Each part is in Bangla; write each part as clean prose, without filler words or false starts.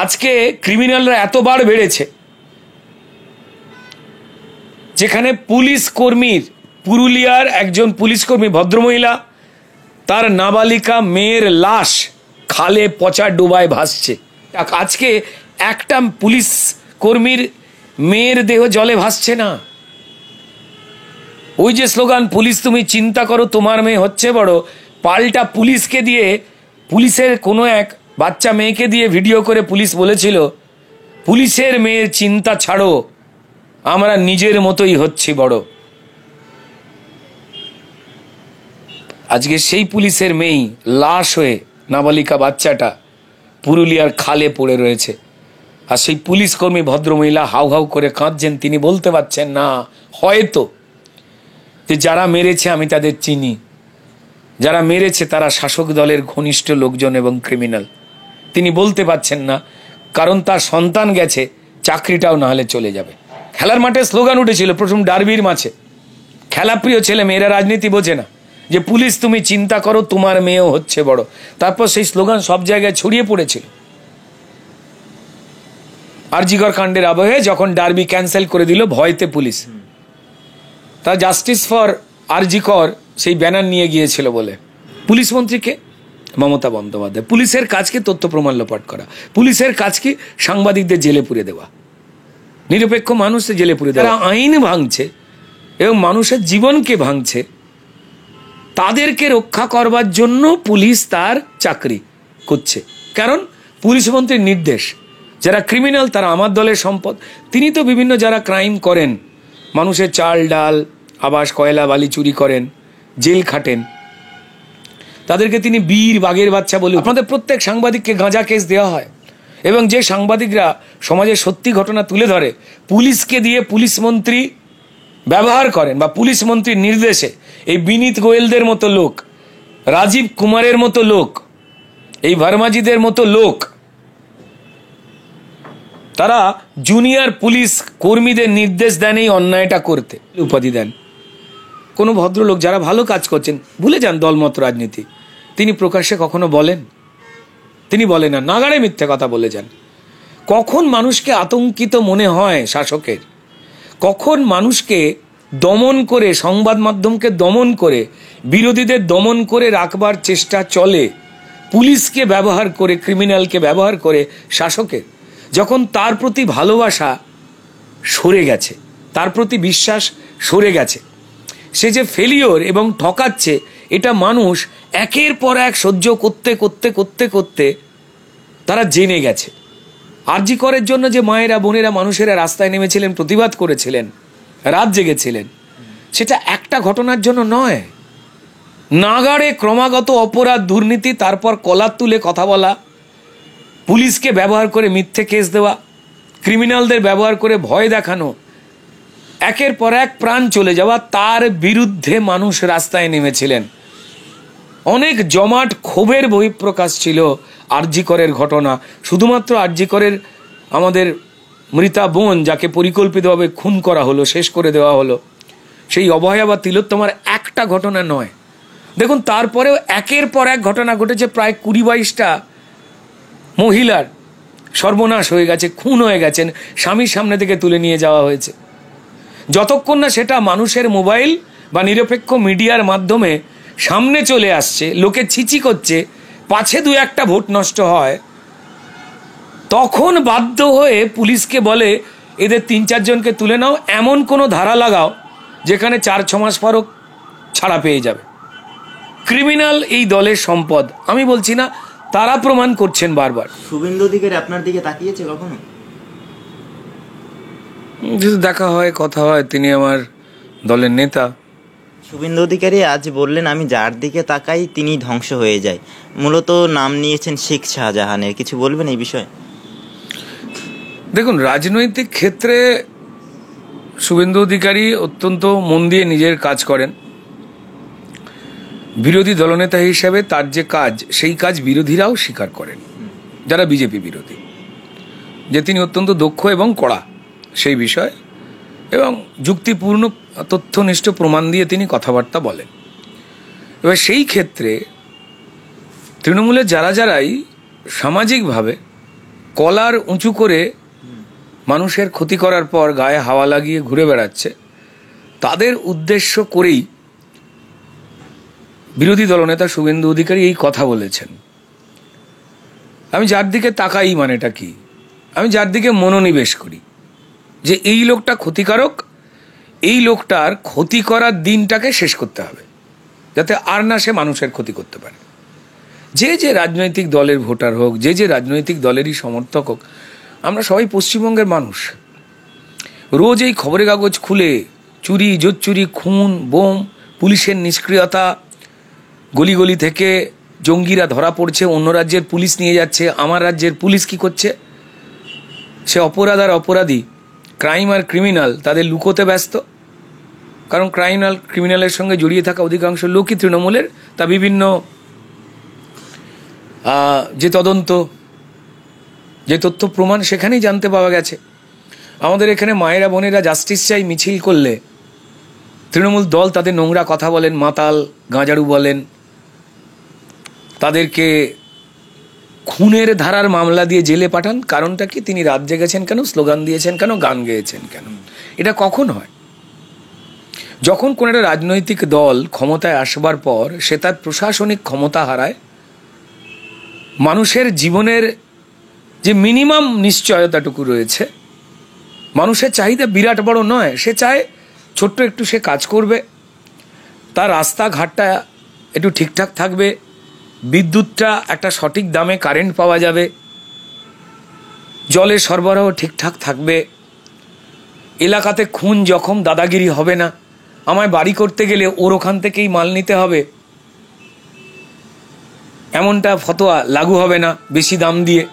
আজকে ক্রিমিনালরা এতবার বেড়েছে, যেখানে পুলিশ কর্মীর, পুরুলিয়ার একজন পুলিশ কর্মী ভদ্রমহিলা, তার নাবালিকা মেয়ের লাশ খালে পচা ডোবায় ভাসছে। আজকে একটা পুলিশ কর্মীর মেয়ের দেহ জলে ভাসছে না। ওই যে স্লোগান, পুলিশ তুমি চিন্তা করো তোমার মেয়ে হচ্ছে বড়, পাল্টা পুলিশকে দিয়ে, পুলিশের কোনো এক বাচ্চা মেয়েকে দিয়ে ভিডিও করে পুলিশ বলেছিল, পুলিশের মেয়ের চিন্তা ছাড়ো, আমরা নিজের মতোই হচ্ছি বড়। আজকে সেই পুলিশের মেয়েই লাশ হয়ে নাবালিকা বাচ্চাটা পুরুলিয়ার খালে পড়ে রয়েছে। আর সেই পুলিশ কর্মী ভদ্রমহিলা হাউ হাউ করে কাঁদছেন। তিনি বলতে পারছেন না হয়তো যে যারা মেরেছে আমি তাদের চিনি, যারা মেরেছে তারা শাসক দলের ঘনিষ্ঠ লোকজন এবং ক্রিমিনাল। তিনি বলতে পারছেন না, কারণ তার সন্তান গেছে, চাকরিটাও না হলে চলে যাবে। খেলার মাঠে স্লোগান উঠেছিল প্রথম ডার্বির মাঝে, খেলাপ্রিয় ছেলে মেয়েরা রাজনীতি বোঝে না, যে পুলিশ তুমি চিন্তা করো তোমার মেয়েও হচ্ছে বড়। তারপর সেই স্লোগান সব জায়গায় ছড়িয়ে পড়েছিল। আরজিকর কাণ্ডের আবহে যখন ডার্বি ক্যান্সেল করে দিল ভয়তে পুলিশ, তা জাস্টিস ফর আরজিকর সেই ব্যানার নিয়ে গিয়েছিল বলে। পুলিশ মন্ত্রীকে মমতা বন্দ্যোপাধ্যায়, পুলিশের কাজ কি তথ্য প্রমাণ লোপাট করা, পুলিশের কাজ কি সাংবাদিকদের জেলে পুরে দেওয়া, নিরপেক্ষ মানুষকে জেলে পুরে দেওয়া। আইন ভাঙছে এবং মানুষের জীবনকে ভাঙছে, তাদেরকে রক্ষা করবার জন্য পুলিশ তার চাকরি করছে। কারণ পুলিশ মন্ত্রীর নির্দেশ, যারা ক্রিমিনাল তারা আমার দলের সম্পদ। তিনি তো বিভিন্ন যারা ক্রাইম করেন, মানুষের চাল ডাল আবাস কয়লা বালি চুরি করেন, জেল খাটেন, তাদেরকে তিনি বীর বাঘের বাচ্চা বলে। আপনাদের প্রত্যেক সাংবাদিককে গাঁজা কেস দেওয়া হয়, এবং যে সাংবাদিকরা সমাজের সত্যি ঘটনা তুলে ধরে পুলিশকে দিয়ে পুলিশ মন্ত্রী ব্যবহার করেন, বা পুলিশ মন্ত্রীর নির্দেশে এই বিনীত গোয়েলদের মতো লোক, রাজীব কুমারের মতো লোক, এই ভার্মাজিদের মতো লোক, তারা জুনিয়র পুলিশ কর্মীদের নির্দেশ দেন এই অন্যায়টা করতে, উপাধি দেন। কোনো ভদ্রলোক যারা ভালো কাজ করছেন, ভুলে যান দলমত রাজনীতি, তিনি প্রকাশ্যে কখনো বলেন? তিনি বলেন না, নাগাড়ে মিথ্যে কথা বলে যান। কখন মানুষকে আতঙ্কিত মনে হয় শাসকের, কখন মানুষকে দমন করে, সংবাদ মাধ্যমকে দমন করে, বিরোধীদের দমন করে রাখবার চেষ্টা চলে, পুলিশকে ব্যবহার করে, ক্রিমিনালকে ব্যবহার করে শাসকের, যখন তার প্রতি ভালোবাসা সরে গেছে, তার প্রতি বিশ্বাস সরে গেছে, সে যে ফেলিওর এবং ঠকাচ্ছে এটা মানুষ একের পর এক সহ্য করতে করতে করতে করতে তারা জেনে গেছে। আরজি করের জন্য যে মায়েরা বোনেরা মানুষেরা রাস্তায় নেমেছিলেন, প্রতিবাদ করেছিলেন, রাত জেগেছিলেন, সেটা একটা ঘটনার জন্য নয়। নাগাড়ে ক্রমাগত অপরাধ, দুর্নীতি, তারপর কলার তুলে কথা বলা, পুলিশকে ব্যবহার করে মিথ্যে কেস দেওয়া, ক্রিমিনালদের ব্যবহার করে ভয় দেখানো, একের পর এক প্রাণ চলে যাওয়া, তার বিরুদ্ধে মানুষ রাস্তায় নেমেছিলেন। অনেক জমাট ক্ষোভের বহিঃপ্রকাশ ছিল আরজি করের ঘটনা। শুধুমাত্র আরজি করের আমাদের মৃতা বোন, যাকে পরিকল্পিতভাবে খুন করা হলো, শেষ করে দেওয়া হলো, সেই অভয়া বা তিলোত্তমার একটা ঘটনা নয়। দেখুন তারপরেও একের পর এক ঘটনা ঘটেছে, প্রায় 20-22টা মহিলার সর্বনাশ হয়ে গেছে, খুন হয়ে গেছেন, স্বামীর সামনে থেকে তুলে নিয়ে যাওয়া হয়েছে। যতক্ষণ না সেটা মানুষের মোবাইল বা নিরপেক্ষ মিডিয়ার মাধ্যমে সামনে চলে আসছে, লোকে ছিচি করছে, পাছে 2-1টা ভোট নষ্ট হয়, তখন বাধ্য হয়ে পুলিশকে বলে এদের 3-4 জনকে তুলে নাও, এমন কোনো ধারা লাগাও যেখানে 4-6 মাস পরও ছাড়া পেয়ে যাবে। ক্রিমিনাল এই দলের সম্পদ, আমি বলছি না, তারা প্রমাণ করছেন বারবার। শুভেন্দু অধিকারী আপনার দিকে তাকিয়েছে কখনো? যদি দেখা হয়, কথা হয়, তিনি আমার দলের নেতা। শুভেন্দু অধিকারী আজ বললেন, আমি যার দিকে তাকাই তিনি ধ্বংস হয়ে যায়। মূলত নাম নিয়েছেন শেখ শাহজাহানের, কিছু বলবেন এই বিষয়ে? দেখুন, রাজনৈতিক ক্ষেত্রে শুভেন্দু অধিকারী অত্যন্ত মন দিয়ে নিজের কাজ করেন। বিরোধী দলনেতা হিসেবে তার যে কাজ, সেই কাজ বিরোধীরাও স্বীকার করেন, যারা বিজেপি বিরোধী, যে তিনি অত্যন্ত দক্ষ এবং কড়া সেই বিষয়, এবং যুক্তিপূর্ণ তথ্যনিষ্ঠ প্রমাণ দিয়ে তিনি কথাবার্তা বলেন। এবার সেই ক্ষেত্রে তৃণমূলের যারাই সামাজিকভাবে কলার উঁচু করে মানুষের ক্ষতি করার পর গায়ে হাওয়া লাগিয়ে ঘুরে বেড়াচ্ছে, তাদের উদ্দেশ্য করেই বিরোধী দলনেতা শুভেন্দু অধিকারী এই কথা বলেছেন। আমি যার দিকে তাকাই মানেটা কি, আমি যার দিকে মনোনিবেশ করি যে এই লোকটা ক্ষতিকারক, এই লোকটার ক্ষতি করার দিনটাকে শেষ করতে হবে, যাতে আর না সে মানুষের ক্ষতি করতে পারে। যে যে রাজনৈতিক দলের ভোটার হোক, যে যে রাজনৈতিক দলেরই সমর্থক হোক, আমরা সবাই পশ্চিমবঙ্গের মানুষ। রোজ এই খবরের কাগজ খুলে চুরি, জোচ্চুরি, খুন, বোম, পুলিশের নিষ্ক্রিয়তা, গলি গলি থেকে জঙ্গিরা ধরা পড়ছে, অন্য রাজ্যের পুলিশ নিয়ে যাচ্ছে, আমার রাজ্যের পুলিশ কি করছে? সে অপরাধ আর অপরাধী, ক্রাইম আর ক্রিমিনাল তাদের লুকোতে ব্যস্ত। কারণ ক্রিমিনালের সঙ্গে জড়িয়ে থাকা অধিকাংশ লোকই তৃণমূলের। তা বিভিন্ন যে তদন্ত, যে তথ্য প্রমাণ সেখানেই জানতে পাওয়া গেছে। আমাদের এখানে মায়েরা বোনেরা জাস্টিস চাই মিছিল করলে তৃণমূল দল তাদের নোংরা কথা বলেন, মাতাল গাঁজাড়ু বলেন, তাদেরকে খুনের ধারার মামলা দিয়ে জেলে পাঠান। কারণটা কি? তিনি রাত জেগেছেন কেন, স্লোগান দিয়েছেন কেন, গান গেয়েছেন কেন? এটা কখন হয়? যখন কোনো একটা রাজনৈতিক দল ক্ষমতায় আসবার পর সে তার প্রশাসনিক ক্ষমতা হারায়, মানুষের জীবনের যে মিনিমাম নিশ্চয়তাটুকু রয়েছে, মানুষের চাহিদা বিরাট বড় নয়, সে চায় ছোট্ট একটু সে কাজ করবে, তার রাস্তাঘাটটা একটু ঠিকঠাক থাকবে, বিদ্যুৎটা একটা সঠিক দামে কারেন্ট পাওয়া যাবে, জলের সরবরাহ ঠিকঠাক থাকবে, এলাকাতে খুন জখম দাদাগিরি হবে না, আমায় বাড়ি করতে গেলে ওর ওখান থেকেই মাল নিতে হবে এমনটা ফতোয়া লাগু হবে না বেশি দাম দিয়ে।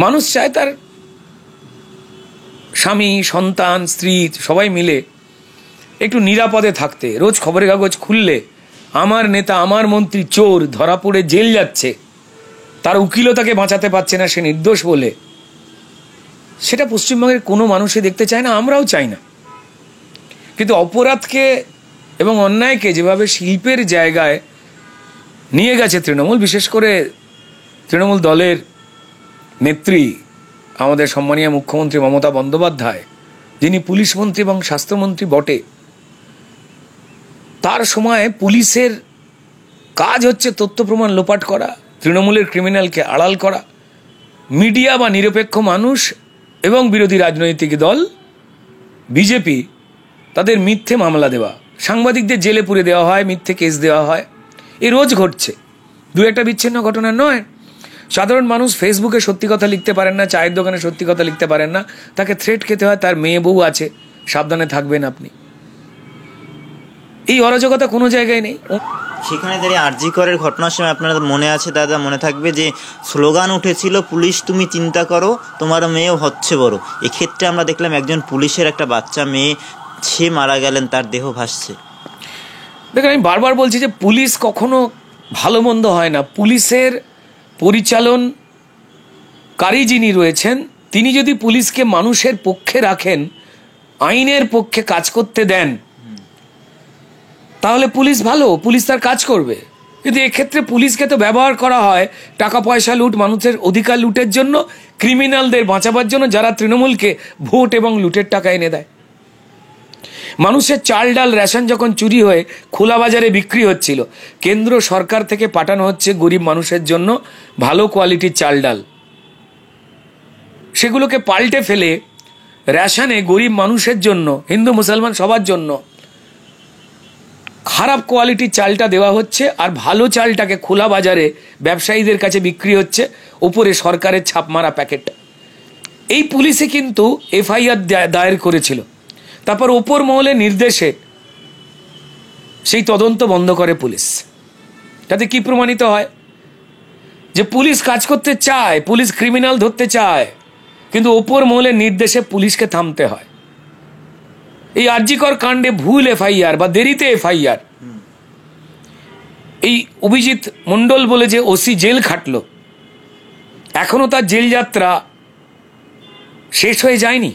মানুষ চায় তার স্বামী, সন্তান, স্ত্রী সবাই মিলে একটু নিরাপদে থাকতে। রোজ খবরের কাগজ খুললে আমার নেতা, আমার মন্ত্রী চোর, ধরা পড়ে জেল যাচ্ছে, তার উকিলও তাকে বাঁচাতে পারছে না, সে নির্দোষ বলে, সেটা পশ্চিমবঙ্গের কোনো মানুষই দেখতে চায় না, আমরাও চাই না। কিন্তু অপরাধকে এবং অন্যায়কে যেভাবে শিল্পের জায়গায় নিয়ে গেছে তৃণমূল, বিশেষ করে তৃণমূল দলের নেত্রী আমাদের সম্মানীয় মুখ্যমন্ত্রী মমতা বন্দ্যোপাধ্যায়, যিনি পুলিশ মন্ত্রী এবং স্বাস্থ্যমন্ত্রী বটে, তার সময় পুলিশের কাজ হচ্ছে তথ্য প্রমাণ লোপাট করা, তৃণমূলের ক্রিমিনালকে আড়াল করা, মিডিয়া বা নিরপেক্ষ মানুষ এবং বিরোধী রাজনৈতিক দল বিজেপি তাদের মিথ্যে মামলা দেওয়া, সাংবাদিকদের জেলে পুরে দেওয়া হয়, মিথ্যে কেস দেওয়া হয়। এ রোজ ঘটছে, দু একটা বিচ্ছিন্ন ঘটনা নয়। সাধারণ মানুষ ফেসবুকে সত্যি কথা লিখতে পারেন না, চায়ের দোকানে সত্যি কথা লিখতে পারেন না, তাকে থ্রেট খেতে হয়, তার মেয়ে বউ আছে, সাবধানে থাকবেন আপনি। এই অরাজকতা কোনো জায়গায় নেই। সেখানে দাঁড়িয়ে আরজি করের ঘটনার সময় আপনার মনে আছে দাদা, মনে থাকবে যে স্লোগান উঠেছিল, পুলিশ তুমি চিন্তা করো, তোমার মেয়েও হচ্ছে বড়। এক্ষেত্রে আমরা দেখলাম একজন পুলিশের একটা বাচ্চা মেয়ে, সে মারা গেলেন, তার দেহ ভাসছে। দেখেন, আমি বারবার বলছি যে পুলিশ কখনো ভালো মন্দ হয় না। পুলিশের পরিচালনকারী যিনি রয়েছেন, তিনি যদি পুলিশকে মানুষের পক্ষে রাখেন, আইনের পক্ষে কাজ করতে দেন, তাহলে পুলিশ ভালো, পুলিশ তার কাজ করবে। কিন্তু এক্ষেত্রে পুলিশকে তো ব্যবহার করা হয় টাকা পয়সা লুট, মানুষের অধিকার লুটের জন্য, ক্রিমিনালদের বাঁচাবার জন্য, যারা তৃণমূলকে ভোট এবং লুটের টাকা এনে দেয়। মানুষের চাল ডাল রেশন যখন চুরি হয়ে খোলা বাজারে বিক্রি হচ্ছিল, কেন্দ্র সরকার থেকে পাঠানো হচ্ছে গরিব মানুষের জন্য ভালো কোয়ালিটির চাল ডাল, সেগুলোকে পাল্টে ফেলে রেশনে গরিব মানুষের জন্য, হিন্দু মুসলমান সবার জন্য খারাপ কোয়ালিটির চালটা দেওয়া হচ্ছে, আর ভালো চালটাকে খোলা বাজারে ব্যবসায়ীদের কাছে বিক্রি হচ্ছে, ওপরে সরকারের ছাপ মারা প্যাকেট। এই পুলিশে কিন্তু এফআইআর দায়ের করেছিল, তারপর ওপর মহলে নির্দেশে সেই তদন্ত বন্ধ করে পুলিশ। তাতে কি প্রমাণিত হয়? যে পুলিশ কাজ করতে চায়, পুলিশ ক্রিমিনাল ধরতে চায়, কিন্তু ওপর মহলের নির্দেশে পুলিশকে থামতে হয়। এই আরজিকর কাণ্ডে ভুল এফআইআর বা দেরিতে এফআইআর, এই অভিজিৎ মণ্ডল বলে যে ওসি জেল খাটলো, এখনো তার জেল যাত্রা শেষ হয়ে যায়নি।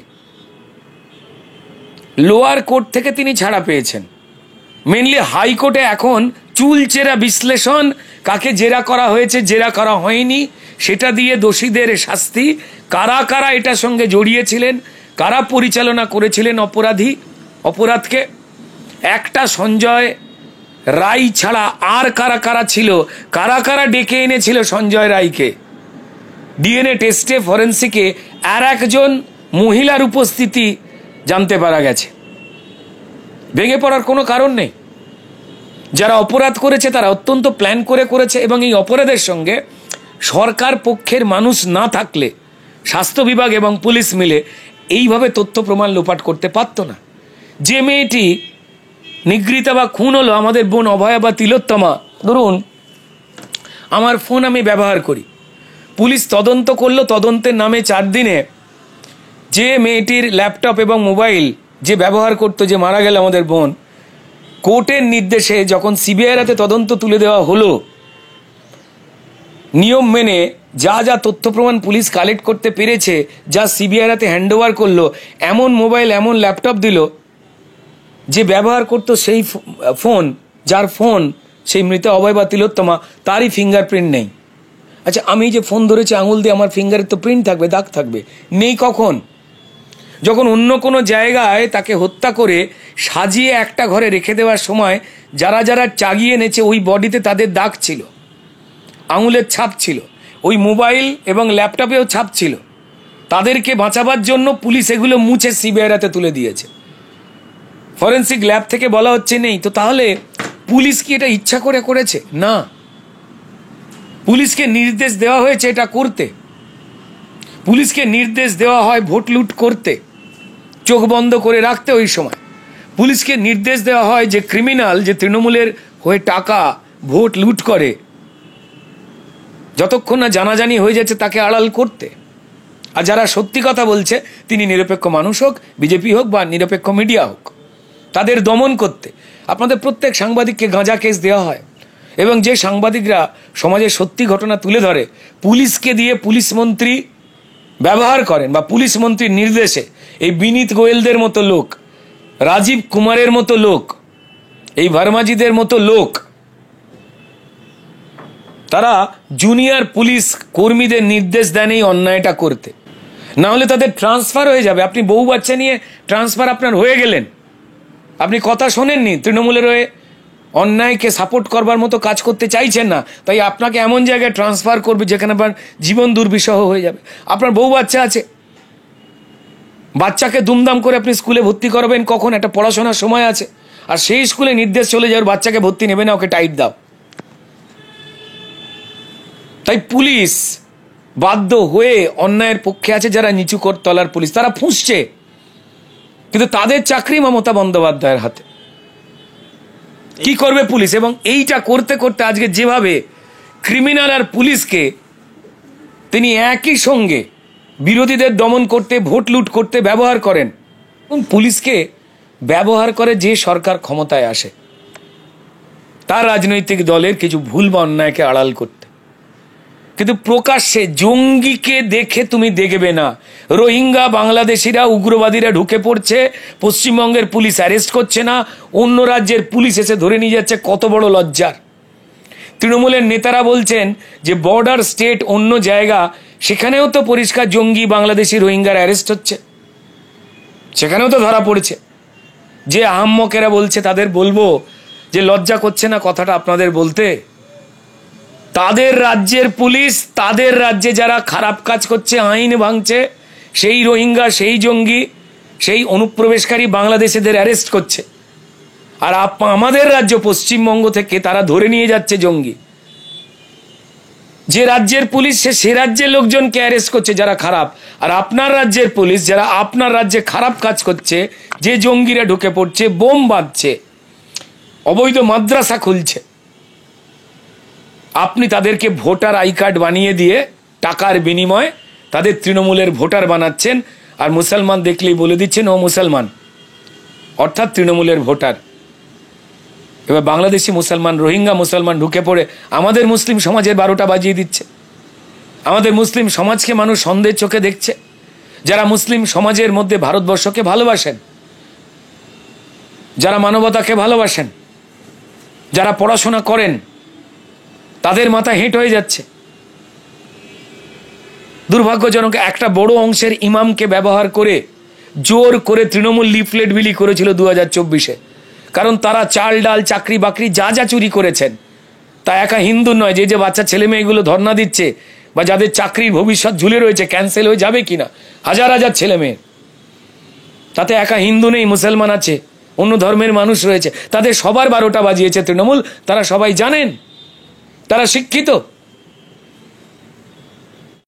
লোয়ার কোর্ট থেকে তিনি ছাড়া পেয়েছেন, মেনলি হাইকোর্টে এখন চুলচেরা বিশ্লেষণ, কাকে জেরা করা হয়েছে জেরা করা হয়নি সেটা দিয়ে দোষীদের শাস্তি, কারা কারা এটার সঙ্গে জড়িয়েছিলেন, কারা পরিচালনা করেছিলেন অপরাধকে। একটা সঞ্জয় রায় ছাড়া আর কারা কারা ছিল, কারা কারা ডেকে এনেছিল সঞ্জয় রায়কে ডিএনএ টেস্টে ফরেন্সিকে, আর একজন মহিলার উপস্থিতি জানতে পারা গেছে। ভেঙে পড়ার কোনো কারণ নেই। যারা অপরাধ করেছে তারা অত্যন্ত প্ল্যান করে করেছে, এবং এই অপরাধের সঙ্গে সরকার পক্ষের মানুষ না থাকলে স্বাস্থ্য বিভাগ এবং পুলিশ মিলে এইভাবে তথ্য প্রমাণ লোপাট করতে পারত না। যে মেয়েটি নিগৃহীতা বা খুন হলো, আমাদের বোন অভয়া বা তিলোত্তমা, ধরুন আমার ফোন আমি ব্যবহার করি, পুলিশ তদন্ত করলো, তদন্তের নামে 4 দিনে যে মেয়েটির ল্যাপটপ এবং মোবাইল যে ব্যবহার করতো, যে মারা গেল আমাদের বোন, কোর্টের নির্দেশে যখন সিবিআইর হাতে তদন্ত তুলে দেওয়া হলো, নিয়ম মেনে যা যা তথ্য প্রমাণ পুলিশ কালেক্ট করতে পেরেছে, যা সিবিআইর হাতে হ্যান্ডওভার করলো, এমন মোবাইল এমন ল্যাপটপ দিল যে ব্যবহার করতো সেই ফোন, যার ফোন সেই মৃত অভয় বা তিলোত্তমা, তারই ফিঙ্গারপ্রিন্ট নেই। আচ্ছা, আমি যে ফোন ধরেছি আঙুল দিয়ে, আমার ফিঙ্গারের তো প্রিন্ট থাকবে, দাগ থাকবে, নেই কখন? যখন অন্য কোনো জায়গায় তাকে হত্যা করে সাজিয়ে একটা ঘরে রেখে দেওয়ার সময় যারা যারা চাগিয়ে এনেছে ওই বডিতে তাদের দাগ ছিল, আঙুলের ছাপ ছিল, ওই মোবাইল এবং ল্যাপটপেও ছাপ ছিল। তাদেরকে বাঁচাবার জন্য পুলিশ এগুলো মুছে সিবিআইর হাতে তুলে দিয়েছে। ফরেন্সিক ল্যাব থেকে বলা হচ্ছে নেই। তো তাহলে পুলিশ কি এটা ইচ্ছা করে করেছে? না, পুলিশকে নির্দেশ দেওয়া হয়েছে এটা করতে। পুলিশকে নির্দেশ দেওয়া হয় ভোট লুট করতে, চোখ বন্ধ করে রাখতে। ওই সময় পুলিশকে নির্দেশ দেওয়া হয় যে ক্রিমিনাল, যে তৃণমূলের হয়ে টাকা ভোট লুট করে, যতক্ষণ না জানাজানি হয়ে যাচ্ছে তাকে আড়াল করতে। আর যারা সত্যি কথা বলছে, তিনি নিরপেক্ষ মানুষ হোক, বিজেপি হোক বা নিরপেক্ষ মিডিয়া হোক, তাদের দমন করতে। আপনাদের প্রত্যেক সাংবাদিককে গাঁজা কেস দেওয়া হয়, এবং যে সাংবাদিকরা সমাজের সত্যি ঘটনা তুলে ধরে, পুলিশকে দিয়ে পুলিশ মন্ত্রী ব্যবহার করেন বা পুলিশ মন্ত্রীর নির্দেশে এই বিনীত গোয়েলদের মতো লোক, রাজীব কুমারের মতো লোক, এই ভার্মাজিদের মতো লোক, তারা জুনিয়র পুলিশ কর্মীদের নির্দেশ দেন এই অন্যায়টা করতে। না হলে তাদের ট্রান্সফার হয়ে যাবে। আপনি বউ বাচ্চা নিয়ে ট্রান্সফার আপনার হয়ে গেলেন, আপনি কথা শোনেননি, তৃণমূলের হয়ে অন্যায়কে সাপোর্ট করবার মতো কাজ করতে চাইছেন না, তাই আপনাকে এমন জায়গায় ট্রান্সফার করবে যেখানে আপনার জীবন দুর্বিষহ হয়ে যাবে। আপনার বউ বাচ্চা আছে, বাচ্চাকে দুমদাম করে আপনি স্কুলে ভর্তি করবেন, কখন? একটা পড়াশোনার সময় আছে, আর সেই স্কুলে নির্দেশ চলে যায় ওর বাচ্চাকে ভর্তি নেবে না, ওকে টাইট দাও। তাই পুলিশ বাধ্য হয়ে অন্যায়ের পক্ষে আছে। যারা নিচু তলার পুলিশ, তারা ফুঁসছে, কিন্তু তাদের চাকরি মমতা বন্দ্যোপাধ্যায়ের হাতে। কি করবে পুলিশ? এবং এইটা করতে করতে আজকে যেভাবে ক্রিমিনাল আর পুলিশকে তিনি একই সঙ্গে বিরোধীদের দমন করতে, ভোট লুট করতে ব্যবহার করেন, এবং পুলিশকে ব্যবহার করে যে সরকার ক্ষমতায় আসে তার রাজনৈতিক দলের কিছু ভুল বা অন্যায়কে আড়াল করতে। কিন্তু প্রকাশ্যে জঙ্গিকে দেখে তুমি দেখবে না, রোহিঙ্গা বাংলাদেশিরা, উগ্রবাদীরা ঢুকে পড়ছে, পশ্চিমবঙ্গের পুলিশ অ্যারেস্ট করছে না, অন্য রাজ্যের পুলিশ এসে ধরে নিয়ে যাচ্ছে। কত বড় লজ্জার! তৃণমূলের নেতারা বলছেন যে বর্ডার স্টেট অন্য জায়গা, সেখানেও তো পরিষ্কার জঙ্গি বাংলাদেশি রোহিঙ্গার অ্যারেস্ট হচ্ছে, সেখানেও তো ধরা পড়েছে। যে আহাম্মকেরা বলছে তাদের বলবো যে লজ্জা করছে না কথাটা আপনাদের বলতে? তাদের রাজ্যের পুলিশ, তাদের রাজ্যে যারা খারাপ কাজ করছে, আইন ভাঙছে, সেই রোহিঙ্গা, সেই জঙ্গি, সেই অনুপ্রবেশকারী বাংলাদেশিদের অ্যারেস্ট করছে। আর আমাদের রাজ্য পশ্চিমবঙ্গ থেকে তারা ধরে নিয়ে যাচ্ছে জঙ্গি। যে রাজ্যের পুলিশ সে রাজ্যের লোকজনকে অ্যারেস্ট করছে যারা খারাপ, আর আপনার রাজ্যের পুলিশ যারা আপনার রাজ্যে খারাপ কাজ করছে, যে জঙ্গিরা ঢুকে পড়ছে, বোম বাঁধছে, অবৈধ মাদ্রাসা খুলছে, আপনি তাদেরকে ভোটার আই কার্ড বানিয়ে দিয়ে টাকার বিনিময়ে তাদের তৃণমূলের ভোটার বানাচ্ছেন। আর মুসলমান দেখলেই বলে দিচ্ছেন ও মুসলমান, অর্থাৎ তৃণমূলের ভোটার। এবার বাংলাদেশি মুসলমান, রোহিঙ্গা মুসলমান ঢুকে পড়ে আমাদের মুসলিম সমাজের 12টা বাজিয়ে দিচ্ছে। আমাদের মুসলিম সমাজকে মানুষ সন্দেহের চোখে দেখছে। যারা মুসলিম সমাজের মধ্যে ভারতবর্ষকে ভালোবাসেন, যারা মানবতাকে ভালোবাসেন, যারা পড়াশোনা করেন তাদের মাথা হেঁট হয়ে যাচ্ছে। দুর্ভাগ্যজনক একটা বড় অংশের ইমামকে ব্যবহার করে জোর করে তৃণমূল লিফলেট বিলি করেছিল 2024-এ, কারণ তারা চাল ডাল চাকরি বাকরি যা যা চুরি করেছেন তা একা হিন্দু নয়, যে যে বাচ্চা ছেলে মেয়েগুলো ধর্ণা দিচ্ছে বা যাদের চাকরির ভবিষ্যৎ ঝুলে রয়েছে ক্যান্সেল হয়ে যাবে কিনা, হাজার হাজার ছেলে মেয়ে, তাতে একা হিন্দু নেই, মুসলমান আছে, অন্য ধর্মের মানুষ রয়েছে, তাদের সবার 12টা বাজিয়েছে তৃণমূল। তারা সবাই জানেন, তারা শিক্ষিত।